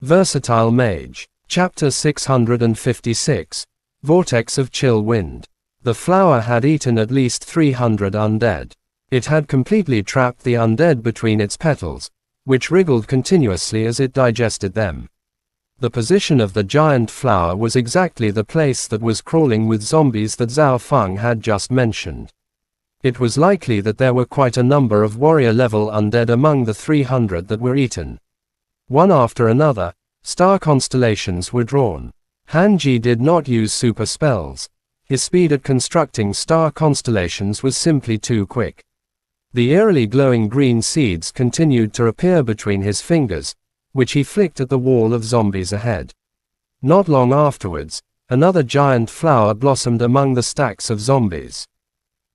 Versatile Mage. Chapter 656. Vortex of Chill Wind. The flower had eaten at least 300 undead. It had completely trapped the undead between its petals, which wriggled continuously as it digested them. The position of the giant flower was exactly the place that was crawling with zombies that Zhao Feng had just mentioned. It was likely that there were quite a number of warrior-level undead among the 300 that were eaten. One after another, star constellations were drawn. Hanji did not use super spells. His speed at constructing star constellations was simply too quick. The eerily glowing green seeds continued to appear between his fingers, which he flicked at the wall of zombies ahead. Not long afterwards, another giant flower blossomed among the stacks of zombies.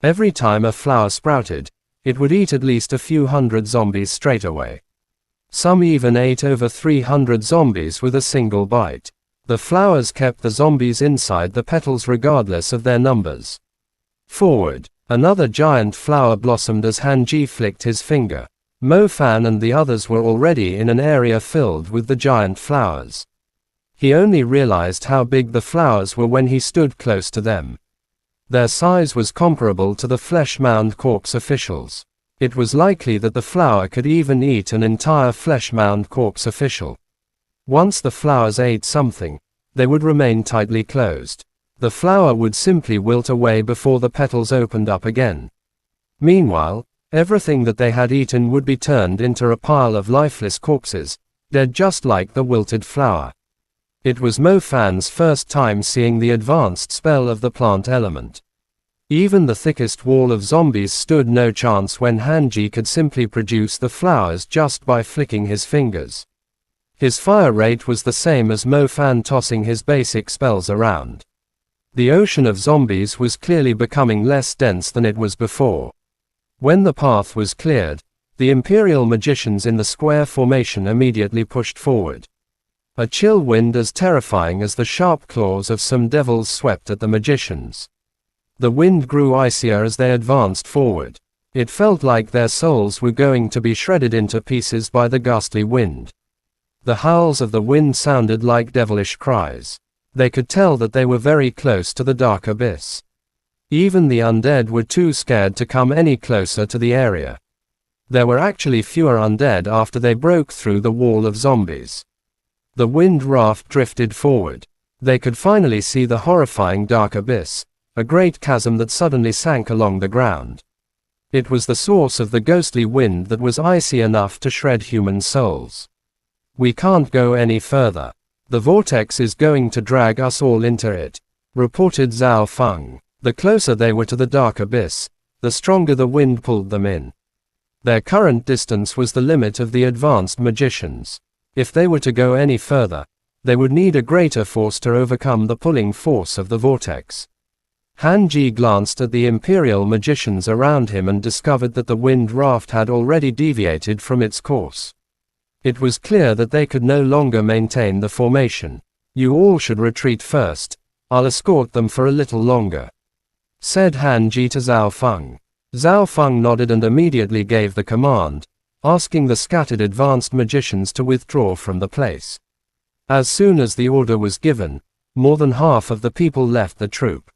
Every time a flower sprouted, it would eat at least a few hundred zombies straight away. Some even ate over 300 zombies with a single bite. The flowers kept the zombies inside the petals regardless of their numbers. Forward. Another giant flower blossomed as Hanji flicked his finger. Mo Fan and the others were already in an area filled with the giant flowers. He only realized how big the flowers were when he stood close to them. Their size was comparable to the flesh mound corpse officials. It was likely that the flower could even eat an entire flesh mound corpse official. Once the flowers ate something, they would remain tightly closed. The flower would simply wilt away before the petals opened up again. Meanwhile, everything that they had eaten would be turned into a pile of lifeless corpses, dead just like the wilted flower. It was Mo Fan's first time seeing the advanced spell of the plant element. Even the thickest wall of zombies stood no chance when Hanji could simply produce the flowers just by flicking his fingers. His fire rate was the same as Mo Fan tossing his basic spells around. The ocean of zombies was clearly becoming less dense than it was before. When the path was cleared, the Imperial magicians in the square formation immediately pushed forward. A chill wind as terrifying as the sharp claws of some devils swept at the magicians. The wind grew icier as they advanced forward. It felt like their souls were going to be shredded into pieces by the ghastly wind. The howls of the wind sounded like devilish cries. They could tell that they were very close to the dark abyss. Even the undead were too scared to come any closer to the area. There were actually fewer undead after they broke through the wall of zombies. The wind raft drifted forward. They could finally see the horrifying dark abyss, a great chasm that suddenly sank along the ground. It was the source of the ghostly wind that was icy enough to shred human souls. "We can't go any further. The vortex is going to drag us all into it," reported Zhao Feng. The closer they were to the dark abyss, the stronger the wind pulled them in. Their current distance was the limit of the advanced magicians. If they were to go any further, they would need a greater force to overcome the pulling force of the vortex. Hanji glanced at the Imperial magicians around him and discovered that the wind raft had already deviated from its course. It was clear that they could no longer maintain the formation. "You all should retreat first. I'll escort them for a little longer," said Hanji to Zhao Feng. Zhao Feng nodded and immediately gave the command, asking the scattered advanced magicians to withdraw from the place. As soon as the order was given, more than half of the people left the troop.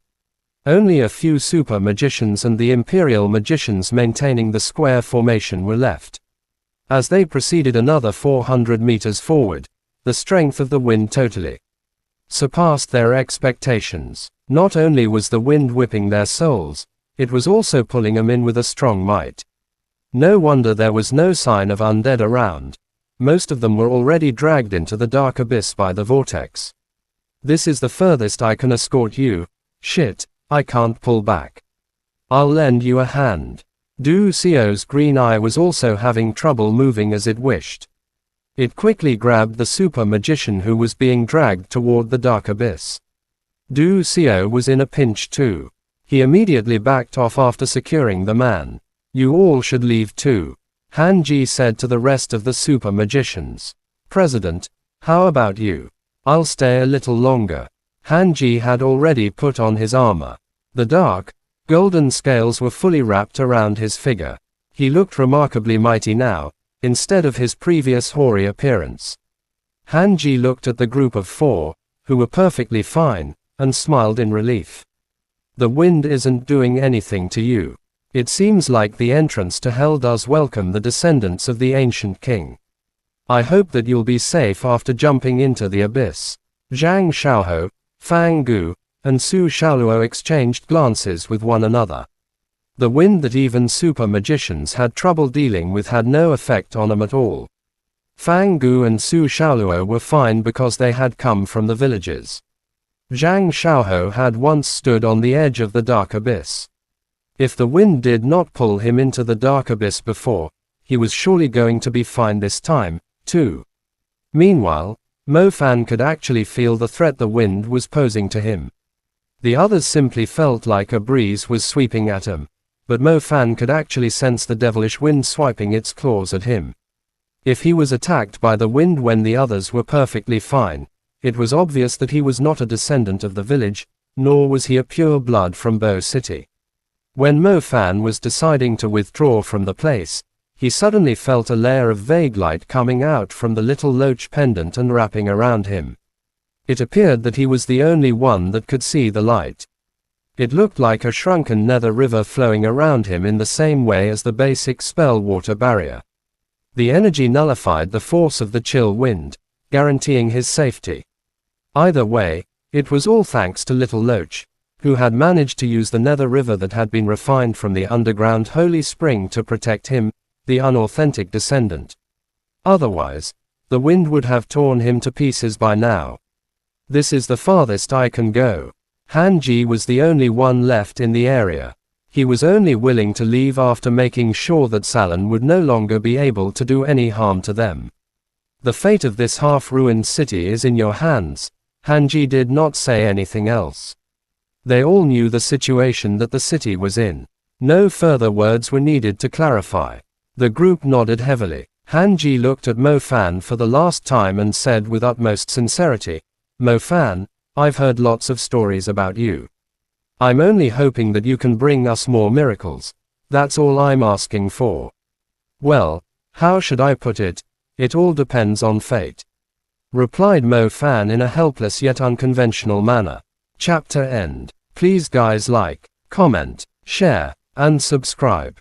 Only a few super magicians and the Imperial magicians maintaining the square formation were left. As they proceeded another 400 meters forward, the strength of the wind totally surpassed their expectations. Not only was the wind whipping their souls, it was also pulling them in with a strong might. No wonder there was no sign of undead around. Most of them were already dragged into the dark abyss by the vortex. "This is the furthest I can escort you. Shit, I can't pull back. I'll lend you a hand." Du Xiao's green eye was also having trouble moving as it wished. It quickly grabbed the super magician who was being dragged toward the dark abyss. Du Xiao was in a pinch too. He immediately backed off after securing the man. "You all should leave too," Hanji said to the rest of the super magicians. "President, how about you? I'll stay a little longer." Hanji had already put on his armor. The dark, golden scales were fully wrapped around his figure. He looked remarkably mighty now, instead of his previous hoary appearance. Han Ji looked at the group of 4, who were perfectly fine, and smiled in relief. The wind isn't doing anything to you. It seems like the entrance to hell does welcome the descendants of the ancient king. I hope that you'll be safe after jumping into the abyss. Zhang Xiaohou, Fang Gu, and Su Xiaoluo exchanged glances with one another. The wind that even super magicians had trouble dealing with had no effect on them at all. Fang Gu and Su Xiaoluo were fine because they had come from the villages. Zhang Xiaohou had once stood on the edge of the dark abyss. If the wind did not pull him into the dark abyss before, he was surely going to be fine this time, too. Meanwhile, Mo Fan could actually feel the threat the wind was posing to him. The others simply felt like a breeze was sweeping at him, but Mo Fan could actually sense the devilish wind swiping its claws at him. If he was attacked by the wind when the others were perfectly fine, it was obvious that he was not a descendant of the village, nor was he a pure blood from Bo City. When Mo Fan was deciding to withdraw from the place, he suddenly felt a layer of vague light coming out from the little loach pendant and wrapping around him. It appeared that he was the only one that could see the light. It looked like a shrunken nether river flowing around him in the same way as the basic spell water barrier. The energy nullified the force of the chill wind, guaranteeing his safety. Either way, it was all thanks to Little Loach, who had managed to use the nether river that had been refined from the underground holy spring to protect him, the unauthentic descendant. Otherwise, the wind would have torn him to pieces by now. This is the farthest I can go. Han Ji was the only one left in the area. He was only willing to leave after making sure that Salon would no longer be able to do any harm to them. The fate of this half-ruined city is in your hands. Han Ji did not say anything else. They all knew the situation that the city was in. No further words were needed to clarify. The group nodded heavily. Han Ji looked at Mo Fan for the last time and said with utmost sincerity, "Mo Fan, I've heard lots of stories about you. I'm only hoping that you can bring us more miracles. That's all I'm asking for." "Well, how should I put it? It all depends on fate," replied Mo Fan in a helpless yet unconventional manner. Chapter end. Please guys like, comment, share, and subscribe.